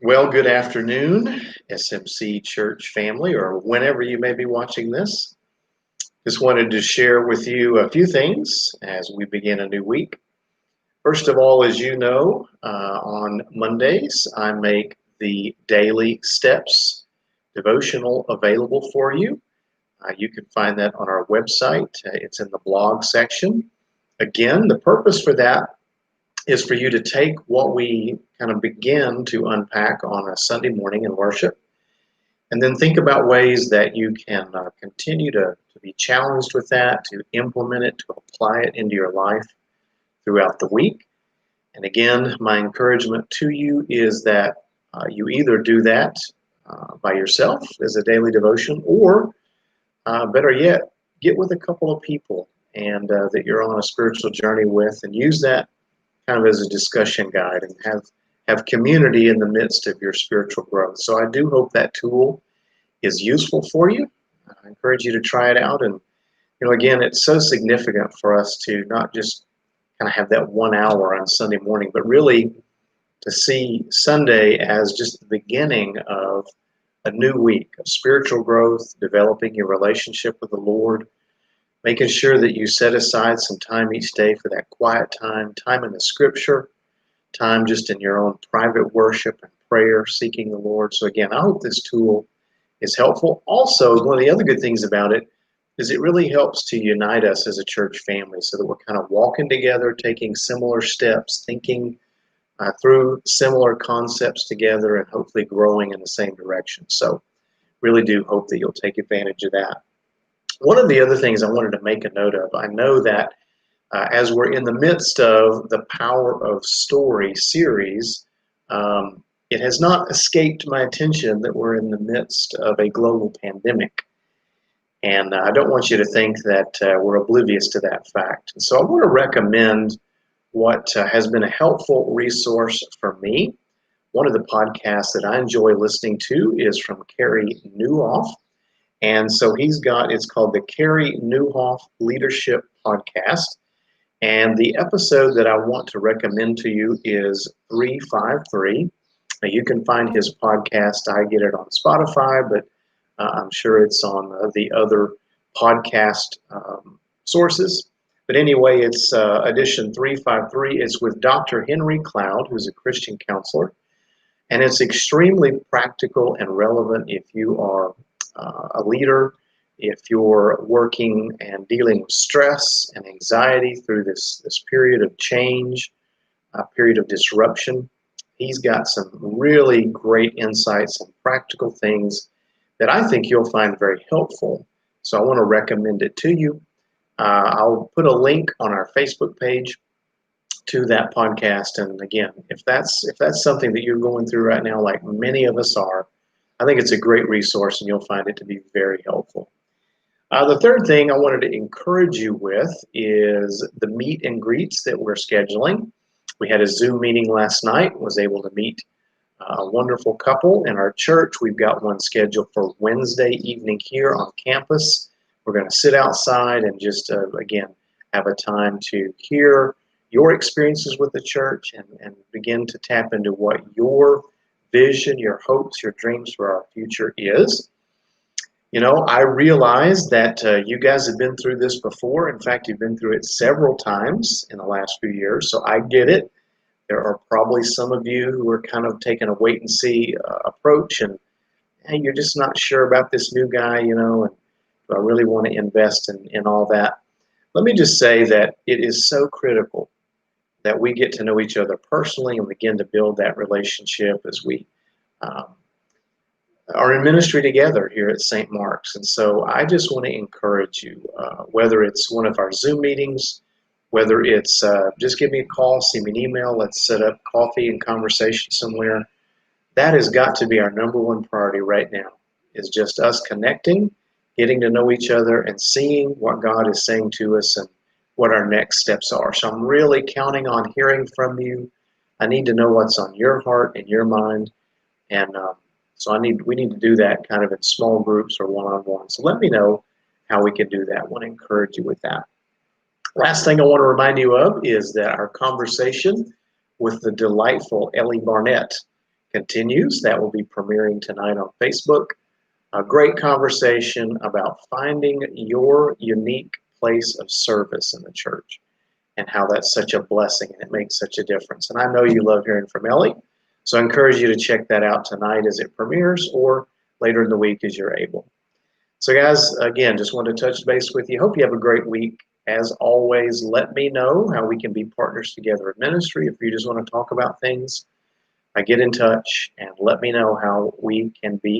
Well, good afternoon, SMC church family, or whenever you may be watching this. Just wanted to share with you a few things as we begin a new week. First of all, as you know, on Mondays, I make the Daily Steps devotional available for you. You can find that on our website. It's in the blog section. Again, the purpose for that is for you to take what we kind of begin to unpack on a Sunday morning in worship, and then think about ways that you can continue to be challenged with that, to implement it, to apply it into your life throughout the week. And again, my encouragement to you is that you either do that by yourself as a daily devotion, or better yet, get with a couple of people and that you're on a spiritual journey with, and use that kind of as a discussion guide, and have community in the midst of your spiritual growth. So I do hope that tool is useful for you. I encourage you to try it out. And again, it's so significant for us to not just kind of have that 1 hour on Sunday morning, but really to see Sunday as just the beginning of a new week of spiritual growth, developing your relationship with the Lord, making sure that you set aside some time each day for that quiet time in the scripture, time just in your own private worship and prayer, seeking the Lord. So again, I hope this tool is helpful. Also, one of the other good things about it is it really helps to unite us as a church family, so that we're kind of walking together, taking similar steps, thinking through similar concepts together, and hopefully growing in the same direction. So really do hope that you'll take advantage of that. One of the other things I wanted to make a note of, I know that as we're in the midst of the Power of Story series, it has not escaped my attention that we're in the midst of a global pandemic. And I don't want you to think that we're oblivious to that fact. And so I want to recommend what has been a helpful resource for me. One of the podcasts that I enjoy listening to is from Carey Nieuwhof. And so it's called the Carey Nieuwhof Leadership Podcast. And the episode that I want to recommend to you is 353. Now, you can find his podcast. I get it on Spotify, but I'm sure it's on the other podcast sources. But anyway, it's edition 353. It's with Dr. Henry Cloud, who's a Christian counselor. And it's extremely practical and relevant if you are a leader, if you're working and dealing with stress and anxiety through this period of change, a period of disruption. He's got some really great insights and practical things that I think you'll find very helpful. So I want to recommend it to you. I'll put a link on our Facebook page to that podcast. And again, if that's something that you're going through right now, like many of us are, I think it's a great resource, and you'll find it to be very helpful. The third thing I wanted to encourage you with is the meet and greets that we're scheduling. We had a Zoom meeting last night, was able to meet a wonderful couple in our church. We've got one scheduled for Wednesday evening here on campus. We're going to sit outside and just, again, have a time to hear your experiences with the church and begin to tap into what your vision, your hopes, your dreams for our future is. I realize that you guys have been through this before. In fact, you've been through it several times in the last few years, so I get it. There are probably some of you who are kind of taking a wait-and-see approach, and hey, you're just not sure about this new guy, and do I really want to invest in all that? Let me just say that it is so critical that we get to know each other personally and begin to build that relationship as we are in ministry together here at St. Mark's. And so I just want to encourage you, whether it's one of our Zoom meetings, whether it's just give me a call, send me an email, let's set up coffee and conversation somewhere. That has got to be our number one priority right now, is just us connecting, getting to know each other, and seeing what God is saying to us and what our next steps are. So I'm really counting on hearing from you. I need to know what's on your heart and your mind. And so we need to do that kind of in small groups or one-on-one. So let me know how we can do that. I want to encourage you with that. Last thing I want to remind you of is that our conversation with the delightful Ellie Barnett continues. That will be premiering tonight on Facebook. A great conversation about finding your unique place of service in the church and how that's such a blessing and it makes such a difference. And I know you love hearing from Ellie, so I encourage you to check that out tonight as it premieres or later in the week as you're able. So guys, again, just wanted to touch base with you. Hope you have a great week. As always, let me know how we can be partners together in ministry. If you just want to talk about things, get in touch and let me know how we can be